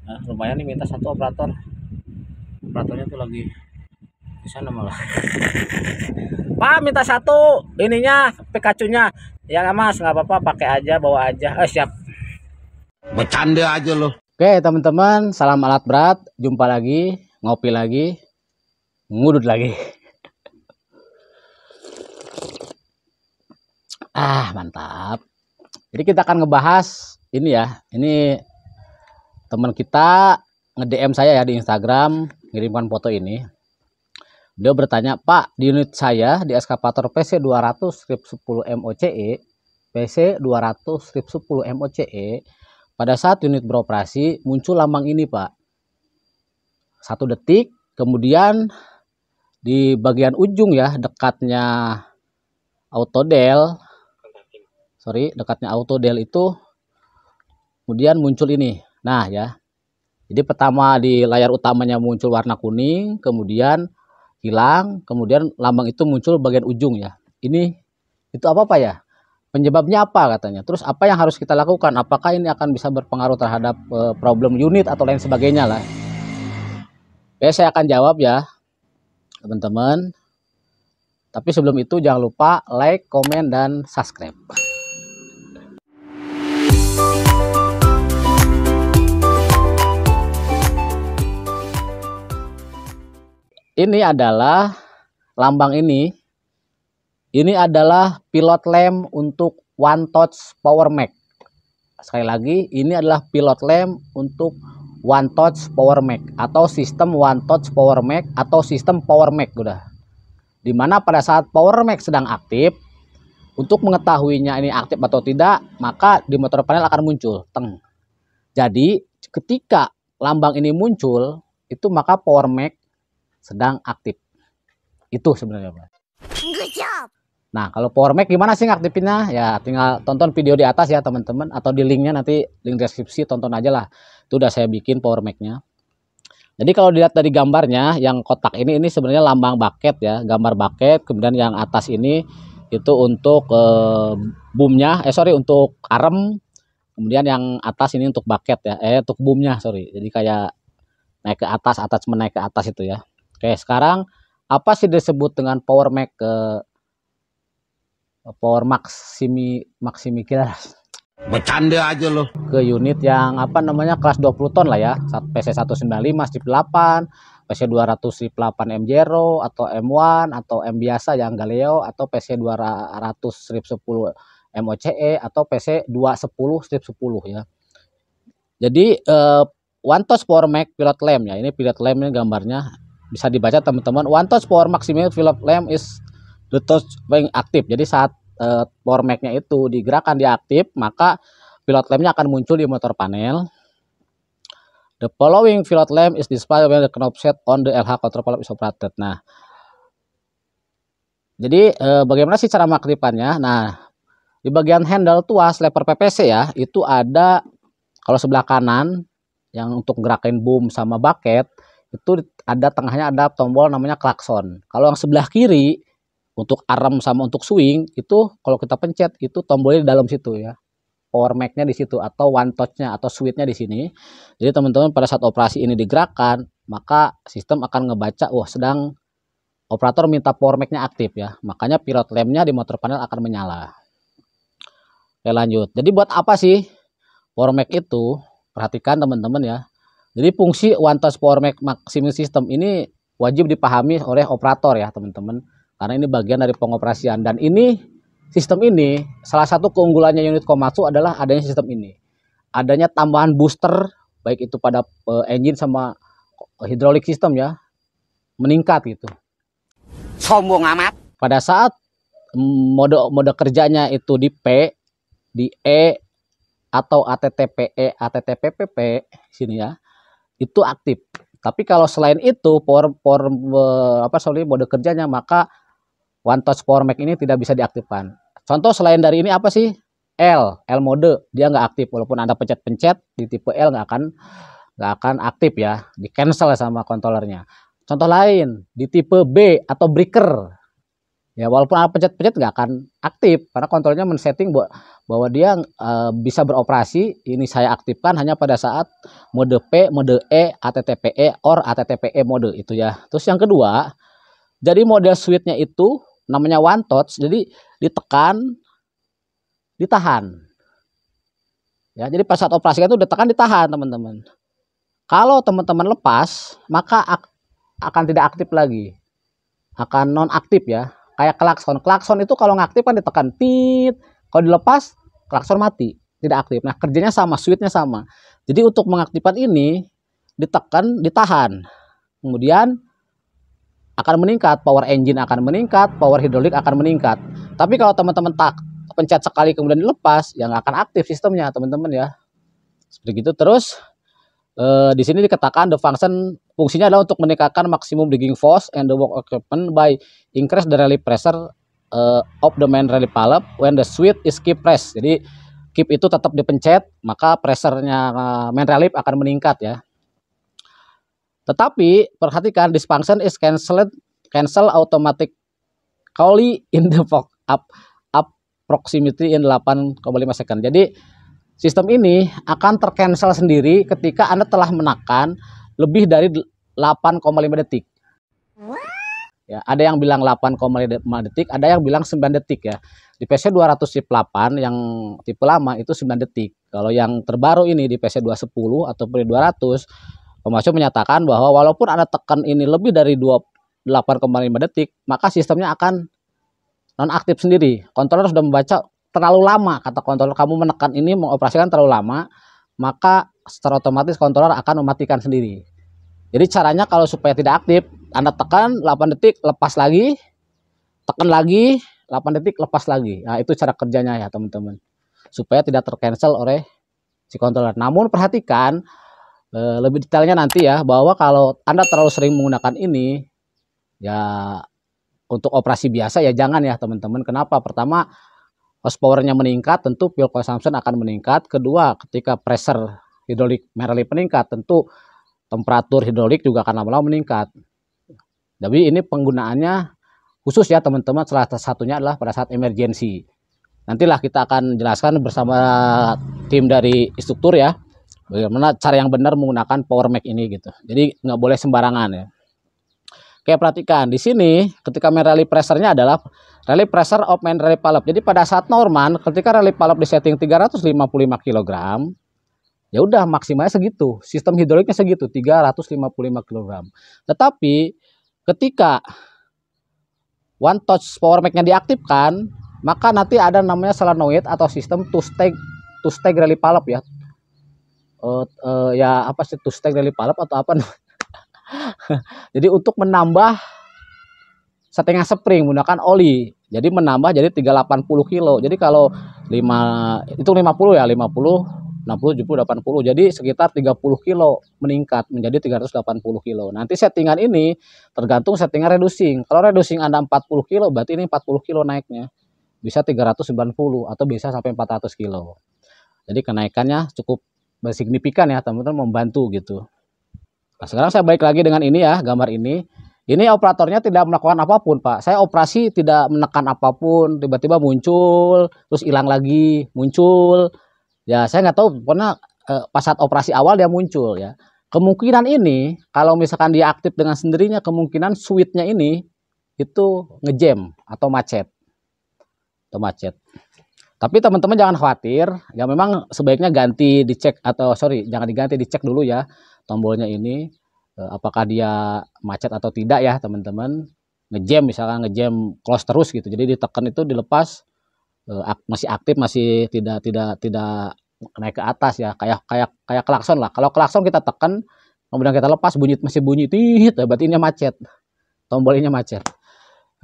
Nah, lumayan nih minta satu operator. Operatornya tuh lagi di sana malah. Pak minta satu ininya Pikachu-nya. Ya Mas, nggak apa-apa, pakai aja, bawa aja. Siap. Bercanda aja loh. Oke teman-teman, salam alat berat. Jumpa lagi, ngopi lagi, ngudut lagi. Mantap. Jadi kita akan ngebahas ini ya. Ini teman kita nge-DM saya ya di Instagram, ngirimkan foto ini. Beliau bertanya, Pak, di unit saya di eskavator PC200-10 MOCE, PC200-10 MOCE, pada saat unit beroperasi muncul lambang ini, Pak. 1 detik, kemudian di bagian ujung ya, dekatnya autodel itu kemudian muncul ini. Nah ya, jadi pertama di layar utamanya muncul warna kuning, kemudian hilang, kemudian lambang itu muncul bagian ujung ya. Ini itu apa Pak ya? Penyebabnya apa katanya? Terus apa yang harus kita lakukan? Apakah ini akan bisa berpengaruh terhadap problem unit atau lain sebagainya lah? Oke, saya akan jawab ya teman-teman. Tapi sebelum itu jangan lupa like, komen, dan subscribe. Ini adalah lambang ini. Ini adalah pilot lamp untuk One Touch Power Mac. Sekali lagi, ini adalah pilot lamp untuk One Touch Power Mac atau sistem One Touch Power Mac atau sistem Power Mac udah. Dimana pada saat Power Mac sedang aktif, untuk mengetahuinya ini aktif atau tidak, maka di motor panel akan muncul teng. Jadi ketika lambang ini muncul, itu maka Power Mac sedang aktif. Itu sebenarnya Pak. Nah kalau Power Mac gimana sih ngaktifinnya? Ya tinggal tonton video di atas ya teman-teman, atau di linknya nanti, link deskripsi, tonton aja lah. Itu udah saya bikin Power Mac-nya. Jadi kalau dilihat dari gambarnya, yang kotak ini sebenarnya lambang bucket ya, gambar bucket. Kemudian yang atas ini itu untuk boomnya, untuk arem. Kemudian yang atas ini untuk bucket ya, untuk boomnya Jadi kayak naik ke atas, menaik ke atas itu ya. Oke, sekarang apa sih disebut dengan Power Mac Power Maximi kira Bercanda aja loh. ke unit yang kelas 20 ton lah ya. PC195 strip 8, PC200 strip 8 M0 atau M1 atau M biasa yang Galileo, atau PC200 strip 10 MOCE atau PC210 strip 10 ya. Jadi One Touch Power Mac pilot lamp ya. Ini pilot lamp, ini gambarnya bisa dibaca teman-teman. One Touch Power Maximum pilot lamp is the touch being aktif. Jadi saat Power Mac-nya itu digerakkan, dia aktif, maka pilot lamp-nya akan muncul di motor panel. The following pilot lamp is displayed when the knob set on the LH control valve is operated. Nah, jadi bagaimana sih cara mengaktifkannya? Nah, di bagian handle tuas lever PPC ya, itu ada, kalau sebelah kanan yang untuk gerakin boom sama bucket, itu ada tengahnya ada tombol namanya klakson. Kalau yang sebelah kiri untuk arm sama untuk swing, itu kalau kita pencet itu tombolnya di dalam situ ya. Power Mac-nya di situ, atau One Touch-nya atau switch-nya di sini. Jadi teman-teman pada saat operasi ini digerakkan, maka sistem akan ngebaca, wah sedang operator minta Power Mac-nya aktif ya. Makanya pilot lamp-nya di motor panel akan menyala. Oke, lanjut. Jadi buat apa sih Power Mac itu? Perhatikan teman-teman ya. Jadi fungsi One Touch Power Mac Maximum System ini wajib dipahami oleh operator ya teman-teman. Karena ini bagian dari pengoperasian, dan ini sistem ini salah satu keunggulannya unit Komatsu adalah adanya sistem ini. Adanya tambahan booster baik itu pada engine sama hidrolik sistem ya, meningkat gitu. Sombong amat. Pada saat mode kerjanya itu di P, di E atau ATTPE, ATTPPP sini ya, itu aktif. Tapi kalau selain itu mode kerjanya, maka One Touch Power Mac ini tidak bisa diaktifkan. Contoh selain dari ini apa sih? L mode, dia nggak aktif, walaupun Anda pencet-pencet di tipe L nggak akan aktif ya, di cancel sama kontrolernya. Contoh lain di tipe B atau breaker, Ya walaupun ada pencet-pencet nggak akan aktif karena kontrolnya men-setting bahwa dia bisa beroperasi. Ini saya aktifkan hanya pada saat mode P, mode E, ATTPE or ATTPE mode itu ya. Terus yang kedua, jadi model switch-nya itu namanya one touch, jadi ditekan, ditahan. Ya, jadi pas saat operasi itu ditekan, ditahan teman-teman. Kalau teman-teman lepas, maka akan tidak aktif lagi, akan non aktif ya. Kayak klakson. Klakson itu kalau ngaktif kan ditekan tit, kalau dilepas klakson mati, tidak aktif. Nah, kerjanya sama, switchnya sama. Jadi untuk mengaktifkan ini ditekan, ditahan. Kemudian akan meningkat, power engine akan meningkat, power hidrolik akan meningkat. Tapi kalau teman-teman tak pencet sekali kemudian dilepas, ya nggak akan aktif sistemnya, teman-teman ya. Seperti itu. Terus di sini dikatakan the function, fungsinya adalah untuk meningkatkan maksimum digging force and the work equipment by increase the release pressure of the main release valve when the switch is keep press. Jadi keep itu tetap dipencet, maka pressernya main release akan meningkat ya. Tetapi perhatikan this function is cancel automatically in the approximately in 8,5 second. Jadi sistem ini akan tercancel sendiri ketika Anda telah menekan lebih dari 8,5 detik. Ya, ada yang bilang 8,5 detik, ada yang bilang 9 detik ya. Di PC 200 chip 8 yang tipe lama itu 9 detik. Kalau yang terbaru ini di PC 210 ataupun di 200, Komatsu menyatakan bahwa walaupun Anda tekan ini lebih dari 8,5 detik, maka sistemnya akan nonaktif sendiri. Controller sudah membaca terlalu lama, kata controller, kamu menekan ini mengoperasikan terlalu lama, maka secara otomatis controller akan mematikan sendiri. Jadi caranya kalau supaya tidak aktif, Anda tekan 8 detik, lepas lagi, tekan lagi 8 detik, lepas lagi. Nah, itu cara kerjanya ya teman-teman, supaya tidak tercancel oleh si controller. Namun perhatikan lebih detailnya nanti ya, bahwa kalau Anda terlalu sering menggunakan ini ya untuk operasi biasa ya jangan ya teman-teman. Kenapa? Pertama, horsepower-nya meningkat, tentu fuel consumption akan meningkat. Kedua, ketika pressure hidrolik merely meningkat, tentu temperatur hidrolik juga akan lama-lama meningkat. Jadi ini penggunaannya khusus ya teman-teman. Salah satunya adalah pada saat emergency. Nantilah kita akan jelaskan bersama tim dari instruktur ya, bagaimana cara yang benar menggunakan power mac ini gitu. Jadi nggak boleh sembarangan ya. Oke, perhatikan di sini ketika main release pressure-nya adalah release pressure of main release valve. Jadi pada saat normal ketika release valve di setting 355 kg, ya udah maksimalnya segitu. Sistem hidroliknya segitu, 355 kg. Tetapi ketika one touch power mac-nya diaktifkan, maka nanti ada namanya solenoid atau sistem two stage release valve ya. Ya apa sih two stage release valve atau apa? Jadi untuk menambah setengah spring menggunakan oli, jadi menambah jadi 380 kilo. Jadi kalau 5 itu 50 ya, 50, 60, 70, 80. Jadi sekitar 30 kilo meningkat menjadi 380 kilo. Nanti settingan ini tergantung settingan reducing. Kalau reducing Anda 40 kilo, berarti ini 40 kilo naiknya. Bisa 390 atau bisa sampai 400 kilo. Jadi kenaikannya cukup signifikan ya teman-teman, membantu gitu. Nah, sekarang saya balik lagi dengan ini ya, gambar ini. Ini operatornya tidak melakukan apapun, Pak. Saya operasi tidak menekan apapun, tiba-tiba muncul, terus hilang lagi, muncul. Ya, saya nggak tahu, pokoknya pas saat operasi awal dia muncul ya. Kemungkinan ini, kalau misalkan dia aktif dengan sendirinya, kemungkinan switch-nya ini itu ngejam atau macet. Tapi teman-teman jangan khawatir, ya memang sebaiknya ganti dicek atau jangan diganti, dicek dulu ya tombolnya ini apakah dia macet atau tidak ya teman-teman. Ngejam, misalkan ngejam close terus gitu, jadi ditekan itu dilepas masih aktif, masih tidak naik ke atas ya, kayak klakson lah. Kalau klakson kita tekan kemudian kita lepas masih bunyi tit, berarti ini macet, tombol ini macet.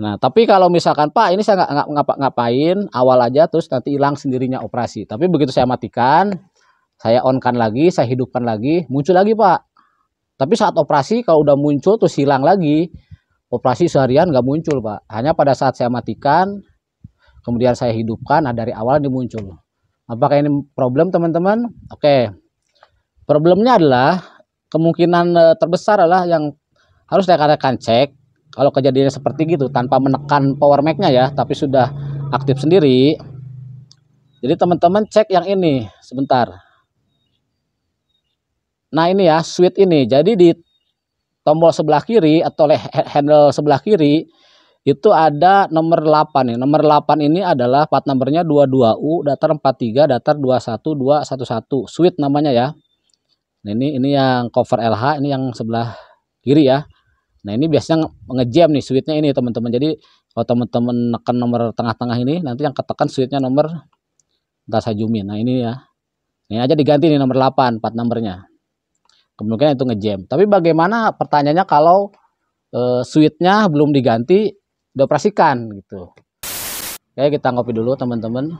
Nah, tapi kalau misalkan Pak ini saya nggak ngapain, awal aja terus nanti hilang sendirinya operasi. Tapi begitu saya matikan, saya on-kan lagi, saya hidupkan lagi, muncul lagi Pak. Tapi saat operasi kalau udah muncul terus hilang lagi, operasi seharian nggak muncul Pak. Hanya pada saat saya matikan, kemudian saya hidupkan, nah dari awal dia muncul. Apakah ini problem teman-teman? Oke. Problemnya adalah kemungkinan terbesar adalah yang harus rekan-rekan cek. kalau kejadiannya seperti gitu tanpa menekan power mac-nya ya, tapi sudah aktif sendiri. Jadi teman-teman cek yang ini sebentar. Nah ini ya switch ini. Jadi di tombol sebelah kiri atau handle sebelah kiri itu ada nomor 8 nih. Nomor 8 ini adalah part numbernya 22U datar 43 datar 21211 switch namanya ya. Nah ini yang cover LH, ini yang sebelah kiri ya. Nah ini biasanya ngejam nih switchnya ini teman-teman. Jadi kalau teman-teman nekan nomor tengah-tengah ini, nanti yang ketekan switchnya nomor, entah saya zoomin. Nah ini ya, ini aja diganti nih nomor 8 part numbernya. Kemungkinan itu ngejam. Tapi bagaimana pertanyaannya kalau switchnya belum diganti, dioperasikan gitu. Oke, kita ngopi dulu teman-teman.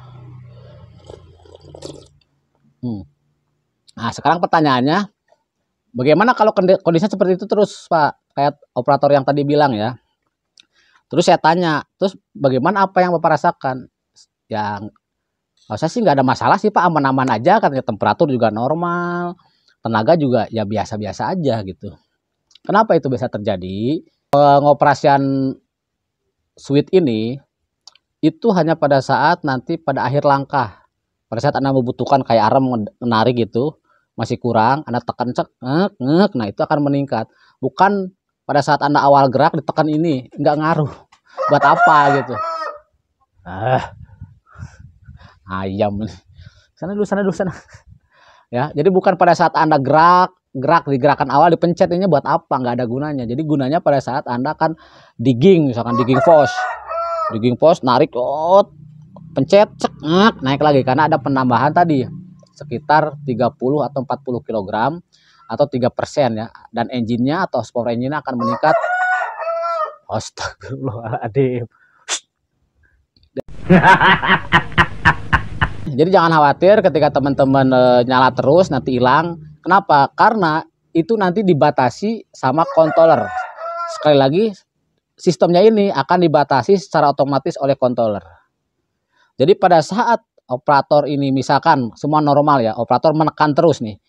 Nah sekarang pertanyaannya, bagaimana kalau kondisinya seperti itu terus Pak? Kayak operator yang tadi bilang ya. Terus saya tanya, terus bagaimana apa yang Bapak rasakan? Yang saya sih nggak ada masalah sih Pak, aman-aman aja, katanya temperatur juga normal, tenaga juga ya biasa-biasa aja gitu. Kenapa itu bisa terjadi? Pengoperasian switch ini itu hanya pada saat nanti pada akhir langkah. Pada saat Anda membutuhkan kayak arem menarik gitu, masih kurang, Anda tekan cek, ngek, nah itu akan meningkat. Bukan pada saat Anda awal gerak ditekan ini, nggak ngaruh. Buat apa gitu. Ayam. Sana dulu. Ya, jadi bukan pada saat Anda gerak di gerakan awal dipencet, ini buat apa? Nggak ada gunanya. Jadi gunanya pada saat Anda kan digging, misalkan digging post, narik, pencet, cek, naik lagi karena ada penambahan tadi sekitar 30 atau 40 kg atau 3% ya, dan engine-nya atau power engine akan meningkat. Astagfirullahaladzim. Jadi jangan khawatir ketika teman-teman nyala terus nanti hilang. Kenapa? Karena itu nanti dibatasi sama controller. Sekali lagi, sistemnya ini akan dibatasi secara otomatis oleh controller. Jadi pada saat operator ini misalkan semua normal ya, operator menekan terus nih.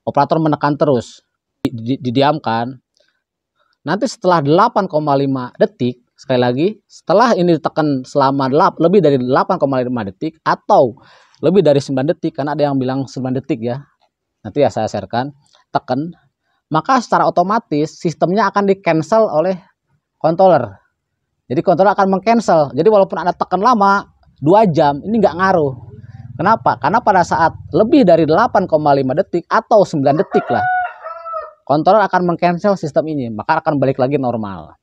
Operator menekan terus, didiamkan. Nanti setelah 8,5 detik, sekali lagi, setelah ini ditekan selama lebih dari 8,5 detik atau lebih dari 9 detik, karena ada yang bilang 9 detik ya. Nanti ya saya sharekan, tekan, maka secara otomatis sistemnya akan di-cancel oleh controller. Jadi controller akan meng-cancel. Jadi walaupun Anda tekan lama, 2 jam, ini nggak ngaruh. Kenapa? Karena pada saat lebih dari 8,5 detik atau 9 detik lah, controller akan meng-cancel sistem ini, maka akan balik lagi normal.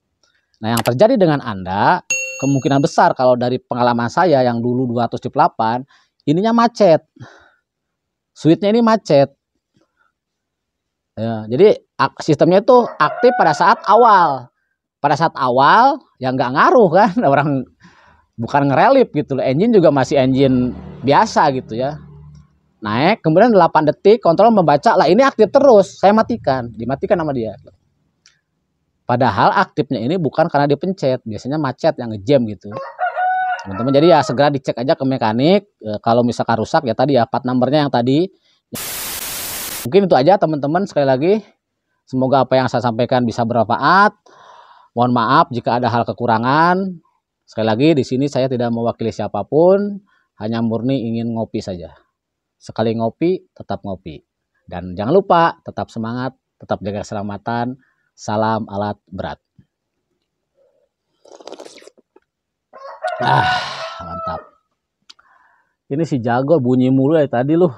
Nah yang terjadi dengan Anda, kemungkinan besar kalau dari pengalaman saya yang dulu 278, ininya macet. Switchnya ini macet. Ya, jadi sistemnya itu aktif pada saat awal. Pada saat awal ya nggak ngaruh kan, orang bukan ngerelip gitu loh. Engine juga masih engine biasa gitu ya. Naik, kemudian 8 detik kontrol membaca lah ini aktif terus, saya matikan, dimatikan sama dia. Padahal aktifnya ini bukan karena dipencet, biasanya macet yang ngejam gitu. Teman-teman, jadi ya segera dicek aja ke mekanik. Kalau misalkan rusak ya tadi ya part numbernya yang tadi. Mungkin itu aja teman-teman, sekali lagi semoga apa yang saya sampaikan bisa bermanfaat. Mohon maaf jika ada hal kekurangan. Sekali lagi di sini saya tidak mewakili siapapun, hanya murni ingin ngopi saja. Sekali ngopi tetap ngopi. Dan jangan lupa tetap semangat, tetap jaga keselamatan. Salam alat berat. Mantap. Ini si jago bunyi mulu ya tadi loh.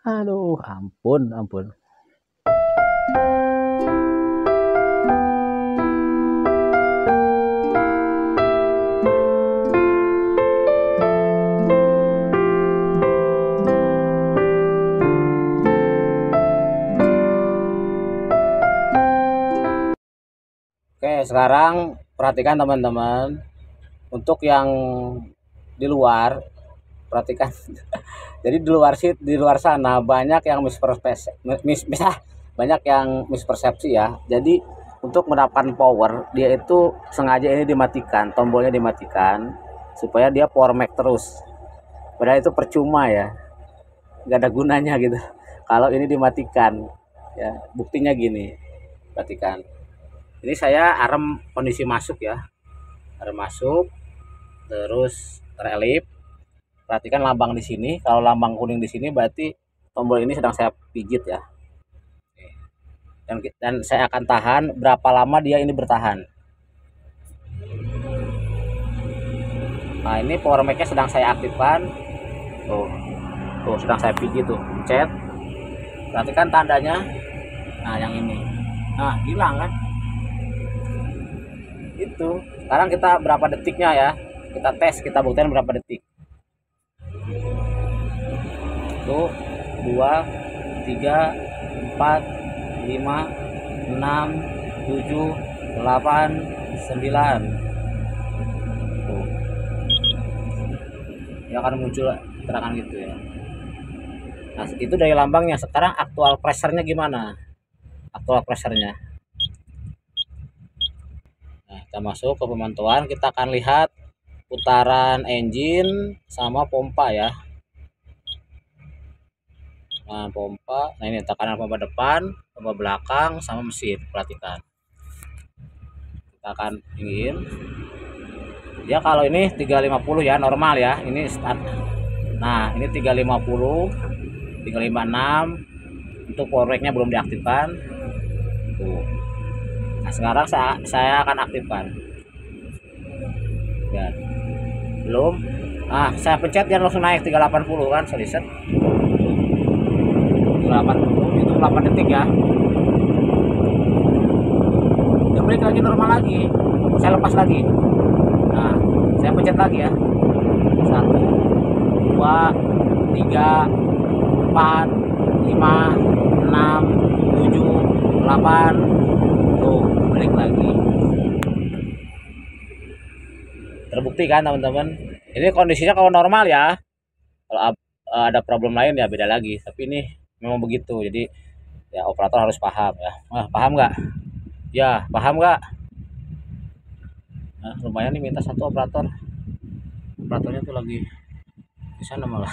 Aduh, ampun. Oke, sekarang perhatikan teman-teman. Untuk yang di luar, perhatikan. Jadi di luar sana banyak yang mispersepsi ya. Jadi untuk mendapatkan power, dia itu sengaja ini dimatikan, tombolnya dimatikan supaya dia power max terus. Padahal itu percuma ya, nggak ada gunanya gitu. Kalau ini dimatikan, ya buktinya gini, perhatikan. Ini saya arem kondisi masuk ya, arem masuk, terus terelip. Perhatikan lambang di sini. Kalau lambang kuning di sini berarti tombol ini sedang saya pijit ya. Dan saya akan tahan berapa lama dia ini bertahan. Nah ini power mac-nya sedang saya aktifkan. Tuh sedang saya pijit tuh, pencet. Perhatikan tandanya. Nah yang ini, nah hilang kan? Itu. Sekarang kita berapa detiknya ya? Kita tes, kita buktikan berapa detik. Tuh 2, 3, 4, 5, 6, 7, 8, 9. Tuh. Ya akan muncul terangan gitu ya. Nah, itu dari lambangnya. Sekarang aktual pressure-nya gimana? Aktual pressure-nya. Nah, kita masuk ke pemantauan, kita akan lihat putaran engine sama pompa ya. Nah, pompa. Nah, ini tekanan pompa depan, pompa belakang sama mesin. Perhatikan. Kita akan ingin. Ya kalau ini 350 ya, normal ya. Ini start. Nah, ini 350, 356. Untuk power rack-nya belum diaktifkan. Tuh. Nah, sekarang saya akan aktifkan. Ya. Belum. Nah, saya pencet dia langsung naik 380 kan, saya set. 380 itu 8 detik ya. Dia balik lagi normal lagi. Saya lepas lagi. Nah, saya pencet lagi ya. 1 2 3 4 5 6 7 8. Tuh, balik lagi. Terbukti kan teman-teman? Ini kondisinya kalau normal ya. Kalau ada problem lain ya beda lagi. Tapi ini memang begitu. Jadi ya operator harus paham ya. Nah, paham nggak? Ya, paham nggak? Nah, lumayan nih minta satu operator. Operatornya tuh lagi di sana malah.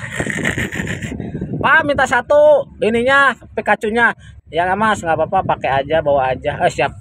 Pak minta satu ininya Pikachu-nya. Ya nggak mas, nggak apa-apa, pakai aja, bawa aja. Siap.